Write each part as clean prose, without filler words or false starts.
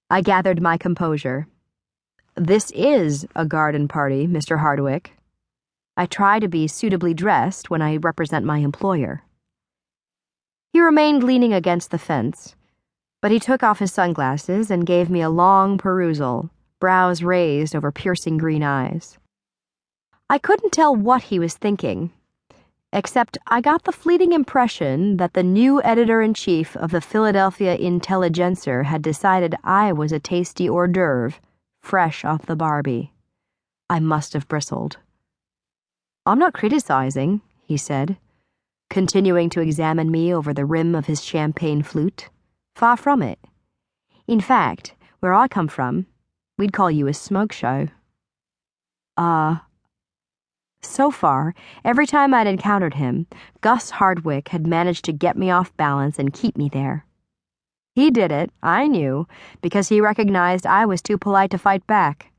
I gathered my composure. This is a garden party, Mr. Hardwicke. I try to be suitably dressed when I represent my employer. He remained leaning against the fence, but he took off his sunglasses and gave me a long perusal, brows raised over piercing green eyes. I couldn't tell what he was thinking, except I got the fleeting impression that the new editor-in-chief of the Philadelphia Intelligencer had decided I was a tasty hors d'oeuvre, fresh off the Barbie. I must have bristled. "I'm not criticizing," he said, continuing to examine me over the rim of his champagne flute. "Far from it. In fact, where I come from, we'd call you a smoke show." So far, every time I'd encountered him, Gus Hardwicke had managed to get me off balance and keep me there. He did it, I knew, because he recognized I was too polite to fight back.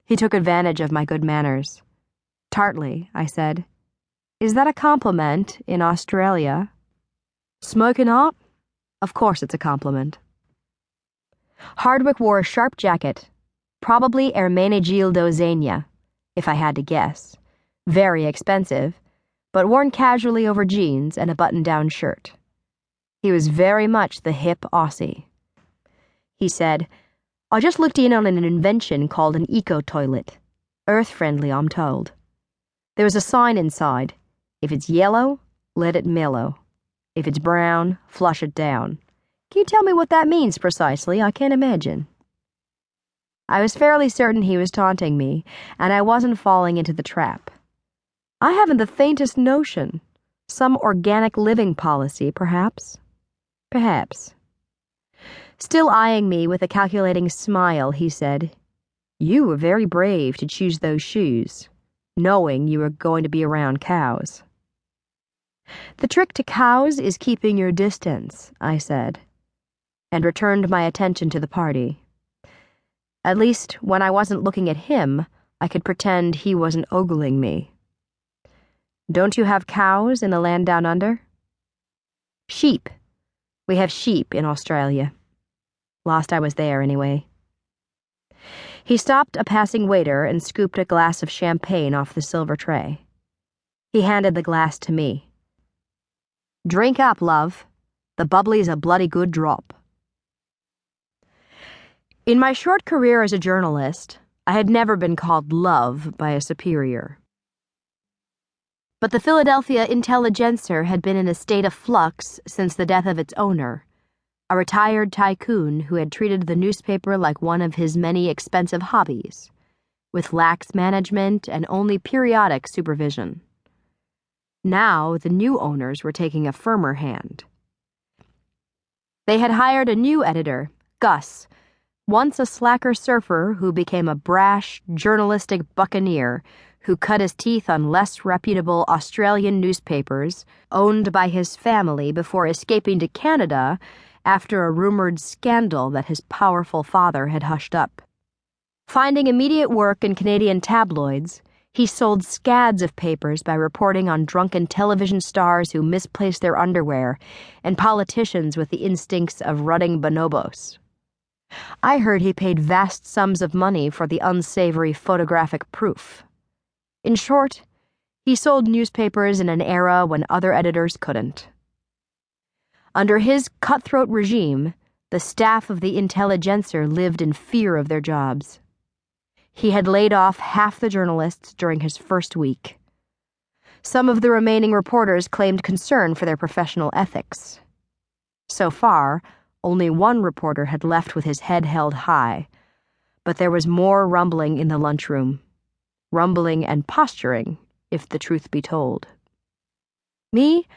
He took advantage of my good manners. Tartly, I said, "Is that a compliment in Australia?" "Smoking hot? Of course it's a compliment." Hardwicke wore a sharp jacket, probably Ermenegildo Zegna, if I had to guess. Very expensive, but worn casually over jeans and a button-down shirt. He was very much the hip Aussie. He said, "I just looked in on an invention called an eco-toilet. Earth-friendly, I'm told. There was a sign inside. If it's yellow, let it mellow. If it's brown, flush it down. Can you tell me what that means precisely? I can't imagine." I was fairly certain he was taunting me, and I wasn't falling into the trap. I haven't the faintest notion. Some organic living policy, perhaps. Perhaps. Still eyeing me with a calculating smile, he said, "You were very brave to choose those shoes, knowing you were going to be around cows." "The trick to cows is keeping your distance," I said, and returned my attention to the party. At least, when I wasn't looking at him, I could pretend he wasn't ogling me. "Don't you have cows in the land down under?" "Sheep. We have sheep in Australia. Last I was there, anyway." He stopped a passing waiter and scooped a glass of champagne off the silver tray. He handed the glass to me. "Drink up, love. The bubbly's a bloody good drop." In my short career as a journalist, I had never been called love by a superior. But the Philadelphia Intelligencer had been in a state of flux since the death of its owner, a retired tycoon who had treated the newspaper like one of his many expensive hobbies, with lax management and only periodic supervision. Now the new owners were taking a firmer hand. They had hired a new editor, Gus, once a slacker surfer who became a brash, journalistic buccaneer who cut his teeth on less reputable Australian newspapers owned by his family before escaping to Canada after a rumored scandal that his powerful father had hushed up. Finding immediate work in Canadian tabloids, he sold scads of papers by reporting on drunken television stars who misplaced their underwear and politicians with the instincts of rutting bonobos. I heard he paid vast sums of money for the unsavory photographic proof. In short, he sold newspapers in an era when other editors couldn't. Under his cutthroat regime, the staff of the Intelligencer lived in fear of their jobs. He had laid off half the journalists during his first week. Some of the remaining reporters claimed concern for their professional ethics. So far, only one reporter had left with his head held high, but there was more rumbling in the lunchroom. Rumbling and posturing, if the truth be told. Me,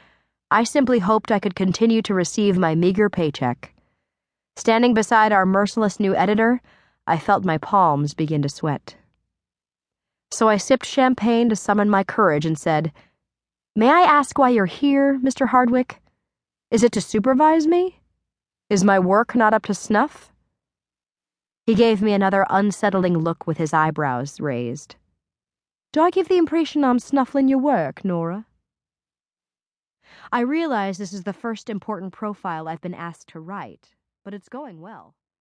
I simply hoped I could continue to receive my meager paycheck. Standing beside our merciless new editor, I felt my palms begin to sweat. So I sipped champagne to summon my courage and said, "May I ask why you're here, Mr. Hardwicke? Is it to supervise me? Is my work not up to snuff?" He gave me another unsettling look with his eyebrows raised. "Do I give the impression I'm snuffling your work, Nora?" I realize this is the first important profile I've been asked to write, but it's going well.